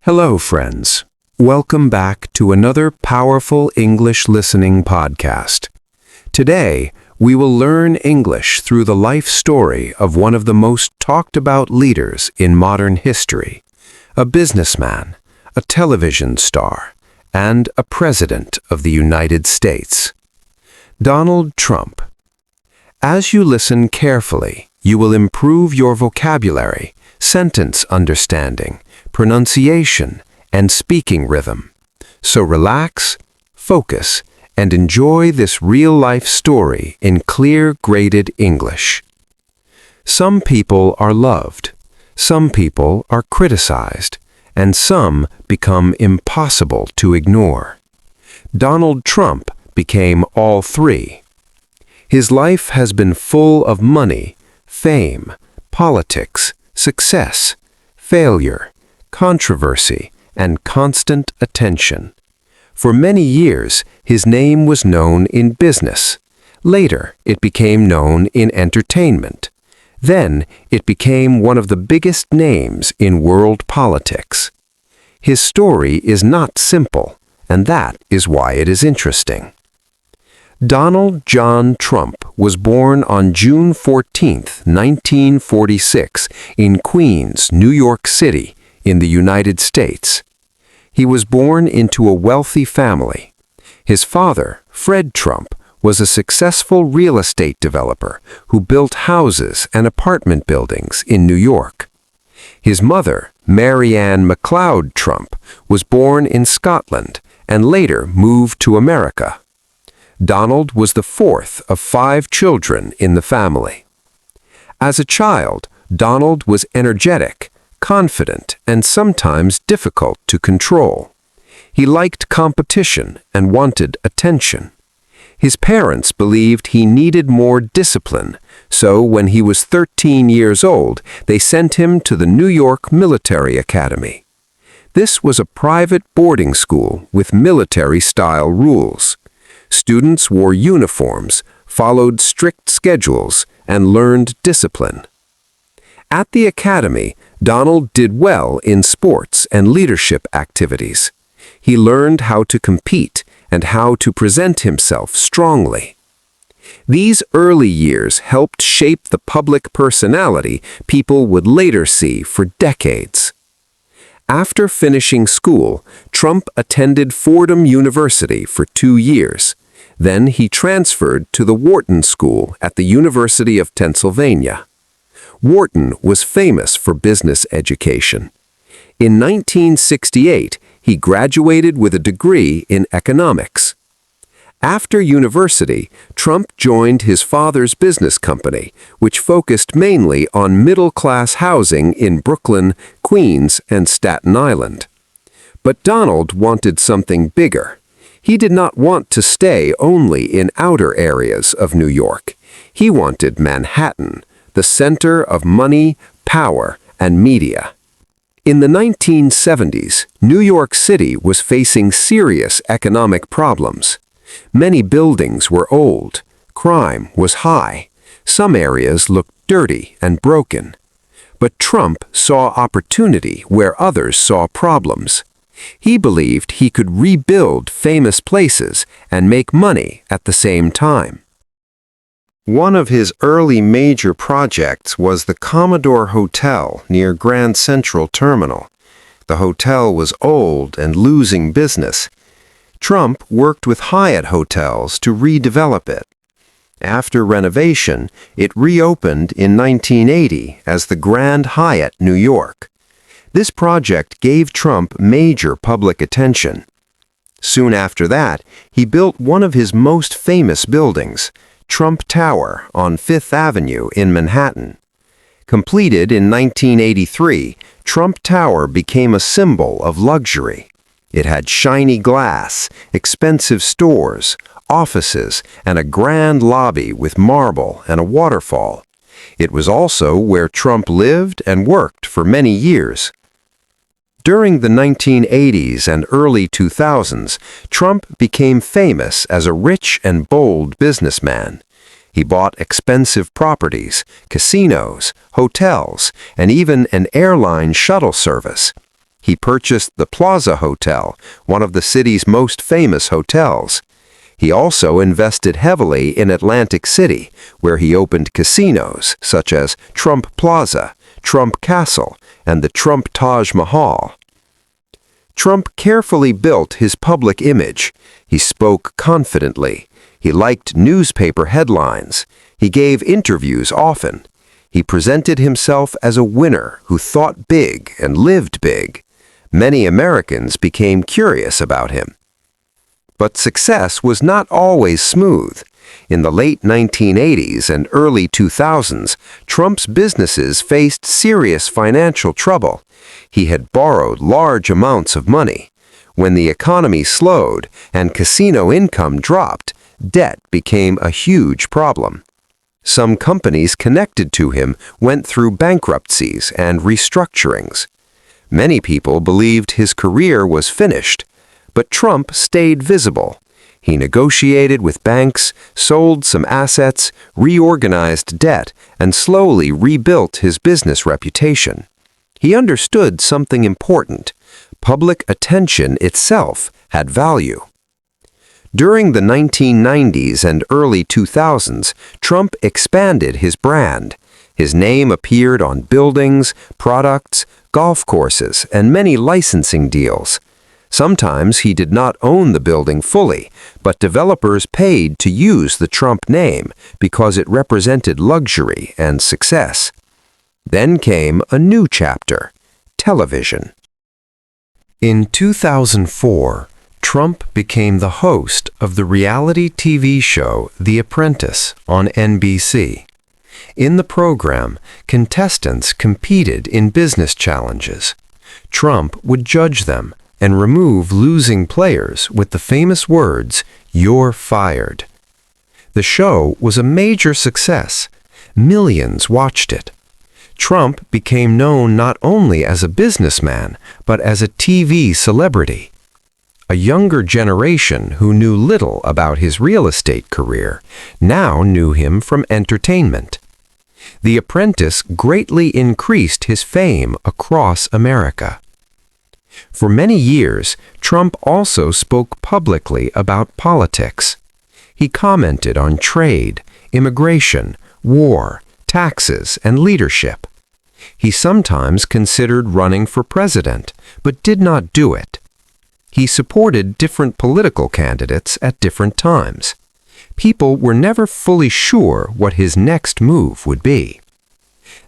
Hello, friends. Welcome back to another powerful English listening podcast. Today, we will learn English through the life story of one of the most talked about leaders in modern history, a businessman, a television star, and a president of the United States. Donald Trump. As you listen carefully, you will improve your vocabulary, sentence understanding, pronunciation, and speaking rhythm. So relax, focus, and enjoy this real-life story in clear, graded English. Some people are loved, some people are criticized, and some become impossible to ignore. Donald Trump became all three. His life has been full of money, fame, politics, success, failure, controversy, and constant attention. For many years, his name was known in business. Later, it became known in entertainment. Then, it became one of the biggest names in world politics. His story is not simple, and that is why it is interesting. Donald John Trump was born on June 14, 1946, in Queens, New York City, in the United States. He was born into a wealthy family. His father, Fred Trump, was a successful real estate developer who built houses and apartment buildings in New York. His mother, Mary Ann MacLeod Trump, was born in Scotland and later moved to America. Donald was the fourth of 5 children in the family. As a child, Donald was energetic, confident, and sometimes difficult to control. He liked competition and wanted attention. His parents believed he needed more discipline, so when he was 13 years old, they sent him to the New York Military Academy. This was a private boarding school with military-style rules. Students wore uniforms, followed strict schedules, and learned discipline. At the academy, Donald did well in sports and leadership activities. He learned how to compete and how to present himself strongly. These early years helped shape the public personality people would later see for decades. After finishing school, Trump attended Fordham University for 2 years. Then he transferred to the Wharton School at the University of Pennsylvania. Wharton was famous for business education. In 1968, he graduated with a degree in economics. After university, Trump joined his father's business company, which focused mainly on middle-class housing in Brooklyn, Queens, and Staten Island. But Donald wanted something bigger. He did not want to stay only in outer areas of New York. He wanted Manhattan, the center of money, power, and media. In the 1970s, New York City was facing serious economic problems. Many buildings were old, crime was high, some areas looked dirty and broken. But Trump saw opportunity where others saw problems. He believed he could rebuild famous places and make money at the same time. One of his early major projects was the Commodore Hotel near Grand Central Terminal. The hotel was old and losing business. Trump worked with Hyatt Hotels to redevelop it. After renovation, it reopened in 1980 as the Grand Hyatt New York. This project gave Trump major public attention. Soon after that, he built one of his most famous buildings, Trump Tower on Fifth Avenue in Manhattan. Completed in 1983, Trump Tower became a symbol of luxury. It had shiny glass, expensive stores, offices, and a grand lobby with marble and a waterfall. It was also where Trump lived and worked for many years. During the 1980s and early 2000s, Trump became famous as a rich and bold businessman. He bought expensive properties, casinos, hotels, and even an airline shuttle service. He purchased the Plaza Hotel, one of the city's most famous hotels. He also invested heavily in Atlantic City, where he opened casinos such as Trump Plaza, Trump Castle, and the Trump Taj Mahal. Trump carefully built his public image. He spoke confidently. He liked newspaper headlines. He gave interviews often. He presented himself as a winner who thought big and lived big. Many Americans became curious about him. But success was not always smooth. In the late 1980s and early 2000s, Trump's businesses faced serious financial trouble. He had borrowed large amounts of money. When the economy slowed and casino income dropped, debt became a huge problem. Some companies connected to him went through bankruptcies and restructurings. Many people believed his career was finished, but Trump stayed visible. He negotiated with banks, sold some assets, reorganized debt, and slowly rebuilt his business reputation. He understood something important. Public attention itself had value. During the 1990s and early 2000s, Trump expanded his brand. His name appeared on buildings, products, golf courses, and many licensing deals. Sometimes he did not own the building fully, but developers paid to use the Trump name because it represented luxury and success. Then came a new chapter: television. In 2004, Trump became the host of the reality TV show The Apprentice on NBC. In the program, contestants competed in business challenges. Trump would judge them and remove losing players with the famous words, "You're fired." The show was a major success. Millions watched it. Trump became known not only as a businessman, but as a TV celebrity. A younger generation who knew little about his real estate career now knew him from entertainment. The Apprentice greatly increased his fame across America. For many years, Trump also spoke publicly about politics. He commented on trade, immigration, war, taxes, and leadership. He sometimes considered running for president, but did not do it. He supported different political candidates at different times. People were never fully sure what his next move would be.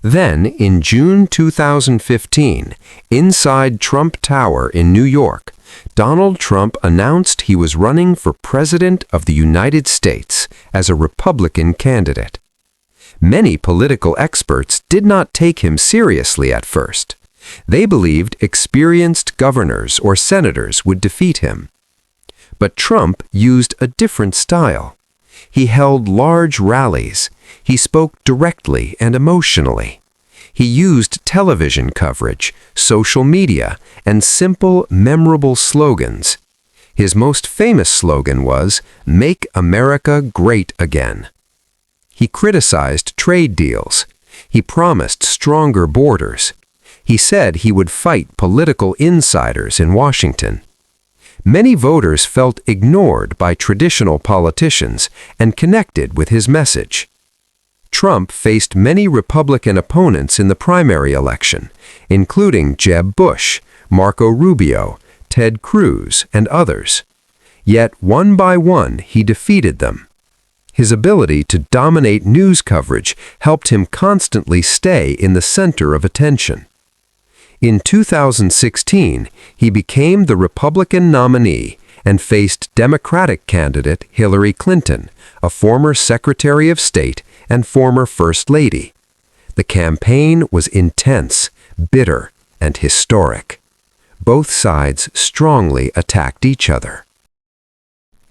Then, in June 2015, inside Trump Tower in New York, Donald Trump announced he was running for President of the United States as a Republican candidate. Many political experts did not take him seriously at first. They believed experienced governors or senators would defeat him. But Trump used a different style. He held large rallies. He spoke directly and emotionally. He used television coverage, social media, and simple, memorable slogans. His most famous slogan was, "Make America Great Again." He criticized trade deals. He promised stronger borders. He said he would fight political insiders in Washington. Many voters felt ignored by traditional politicians and connected with his message. Trump faced many Republican opponents in the primary election, including Jeb Bush, Marco Rubio, Ted Cruz, and others. Yet one by one he defeated them. His ability to dominate news coverage helped him constantly stay in the center of attention. In 2016, he became the Republican nominee and faced Democratic candidate Hillary Clinton, a former Secretary of State and former First Lady. The campaign was intense, bitter, and historic. Both sides strongly attacked each other.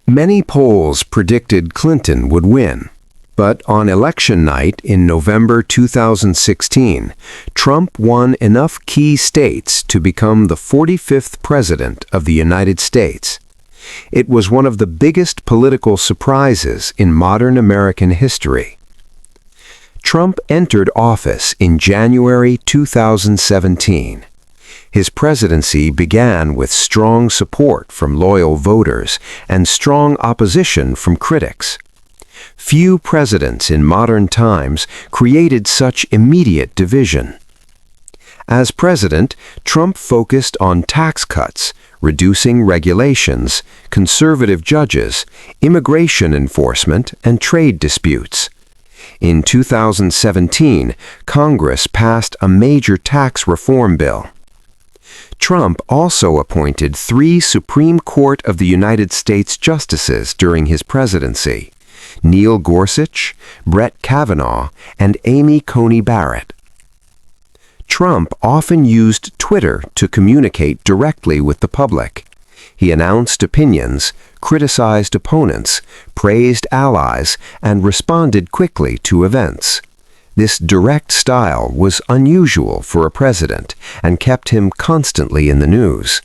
Many polls predicted Clinton would win. But on election night in November 2016, Trump won enough key states to become the 45th President of the United States. It was one of the biggest political surprises in modern American history. Trump entered office in January 2017. His presidency began with strong support from loyal voters and strong opposition from critics. Few presidents in modern times created such immediate division. As president, Trump focused on tax cuts, reducing regulations, conservative judges, immigration enforcement, and trade disputes. In 2017, Congress passed a major tax reform bill. Trump also appointed 3 Supreme Court of the United States justices during his presidency: Neil Gorsuch, Brett Kavanaugh, and Amy Coney Barrett. Trump often used Twitter to communicate directly with the public. He announced opinions, criticized opponents, praised allies, and responded quickly to events. This direct style was unusual for a president and kept him constantly in the news.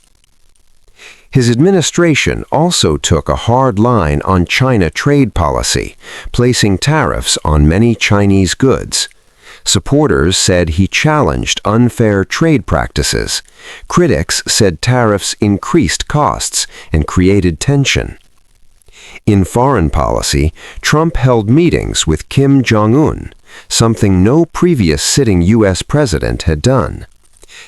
His administration also took a hard line on China trade policy, placing tariffs on many Chinese goods. Supporters said he challenged unfair trade practices. Critics said tariffs increased costs and created tension. In foreign policy, Trump held meetings with Kim Jong-un, something no previous sitting U.S. president had done.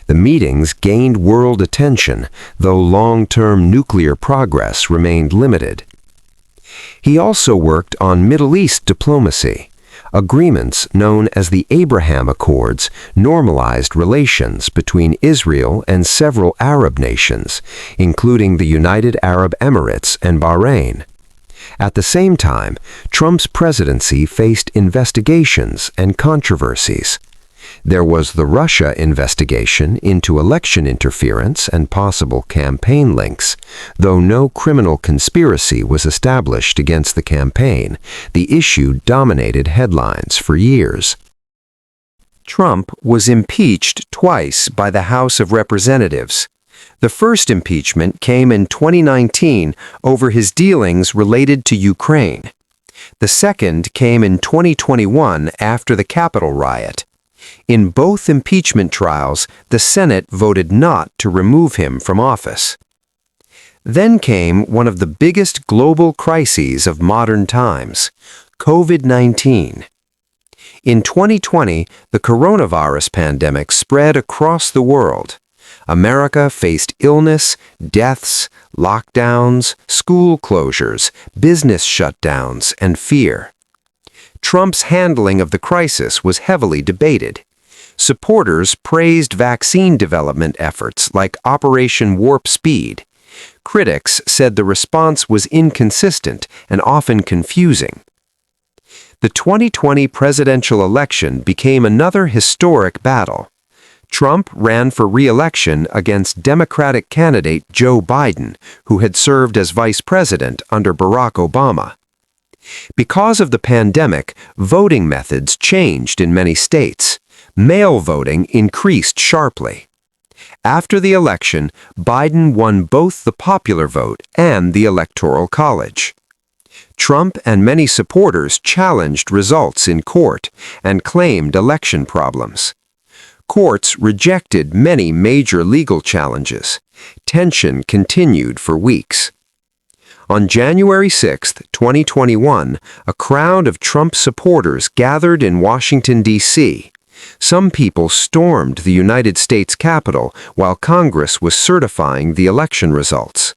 The meetings gained world attention, though long-term nuclear progress remained limited. He also worked on Middle East diplomacy. Agreements known as the Abraham Accords normalized relations between Israel and several Arab nations, including the United Arab Emirates and Bahrain. At the same time, Trump's presidency faced investigations and controversies. There was the Russia investigation into election interference and possible campaign links. Though no criminal conspiracy was established against the campaign, the issue dominated headlines for years. Trump was impeached twice by the House of Representatives. The first impeachment came in 2019 over his dealings related to Ukraine. The second came in 2021 after the Capitol riot. In both impeachment trials, the Senate voted not to remove him from office. Then came one of the biggest global crises of modern times, COVID-19. In 2020, the coronavirus pandemic spread across the world. America faced illness, deaths, lockdowns, school closures, business shutdowns, and fear. Trump's handling of the crisis was heavily debated. Supporters praised vaccine development efforts like Operation Warp Speed. Critics said the response was inconsistent and often confusing. The 2020 presidential election became another historic battle. Trump ran for re-election against Democratic candidate Joe Biden, who had served as vice president under Barack Obama. Because of the pandemic, voting methods changed in many states. Mail voting increased sharply. After the election, Biden won both the popular vote and the Electoral College. Trump and many supporters challenged results in court and claimed election problems. Courts rejected many major legal challenges. Tension continued for weeks. On January 6, 2021, a crowd of Trump supporters gathered in Washington, D.C. Some people stormed the United States Capitol while Congress was certifying the election results.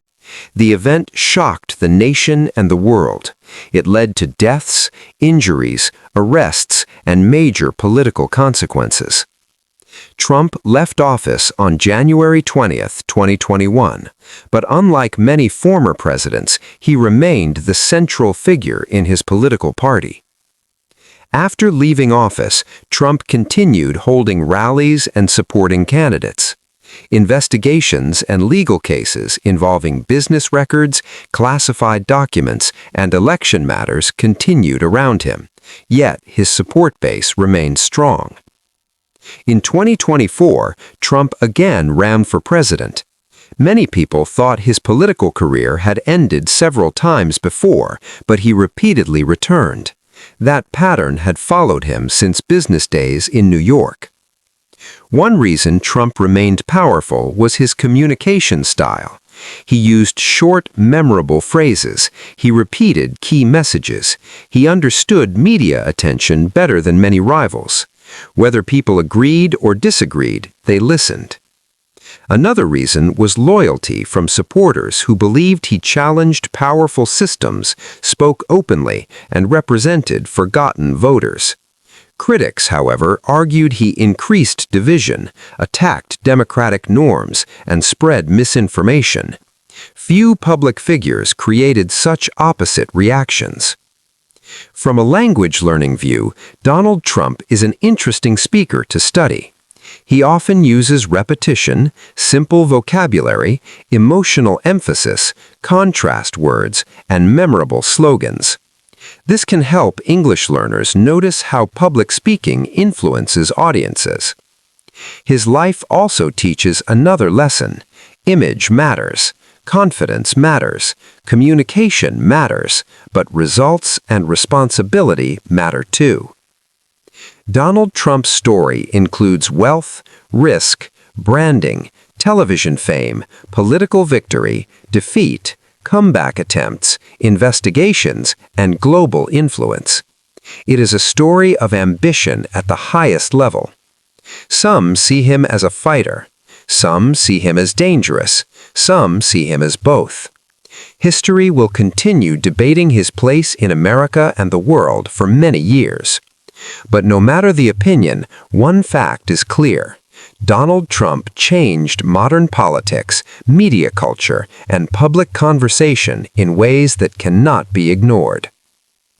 The event shocked the nation and the world. It led to deaths, injuries, arrests, and major political consequences. Trump left office on January 20, 2021, but unlike many former presidents, he remained the central figure in his political party. After leaving office, Trump continued holding rallies and supporting candidates. Investigations and legal cases involving business records, classified documents, and election matters continued around him, yet his support base remained strong. In 2024, Trump again ran for president. Many people thought his political career had ended several times before, but he repeatedly returned. That pattern had followed him since business days in New York. One reason Trump remained powerful was his communication style. He used short, memorable phrases. He repeated key messages. He understood media attention better than many rivals. Whether people agreed or disagreed, they listened. Another reason was loyalty from supporters who believed he challenged powerful systems, spoke openly, and represented forgotten voters. Critics, however, argued he increased division, attacked democratic norms, and spread misinformation. Few public figures created such opposite reactions. From a language learning view, Donald Trump is an interesting speaker to study. He often uses repetition, simple vocabulary, emotional emphasis, contrast words, and memorable slogans. This can help English learners notice how public speaking influences audiences. His life also teaches another lesson. Image matters, confidence matters, communication matters, but results and responsibility matter too. Donald Trump's story includes wealth, risk, branding, television fame, political victory, defeat, comeback attempts, investigations, and global influence. It is a story of ambition at the highest level. Some see him as a fighter. Some see him as dangerous. Some see him as both. History will continue debating his place in America and the world for many years. But no matter the opinion, one fact is clear. Donald Trump changed modern politics, media culture, and public conversation in ways that cannot be ignored.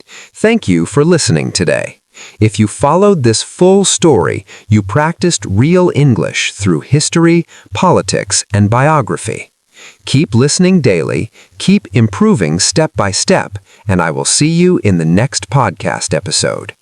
Thank you for listening today. If you followed this full story, you practiced real English through history, politics, and biography. Keep listening daily, keep improving step by step, and I will see you in the next podcast episode.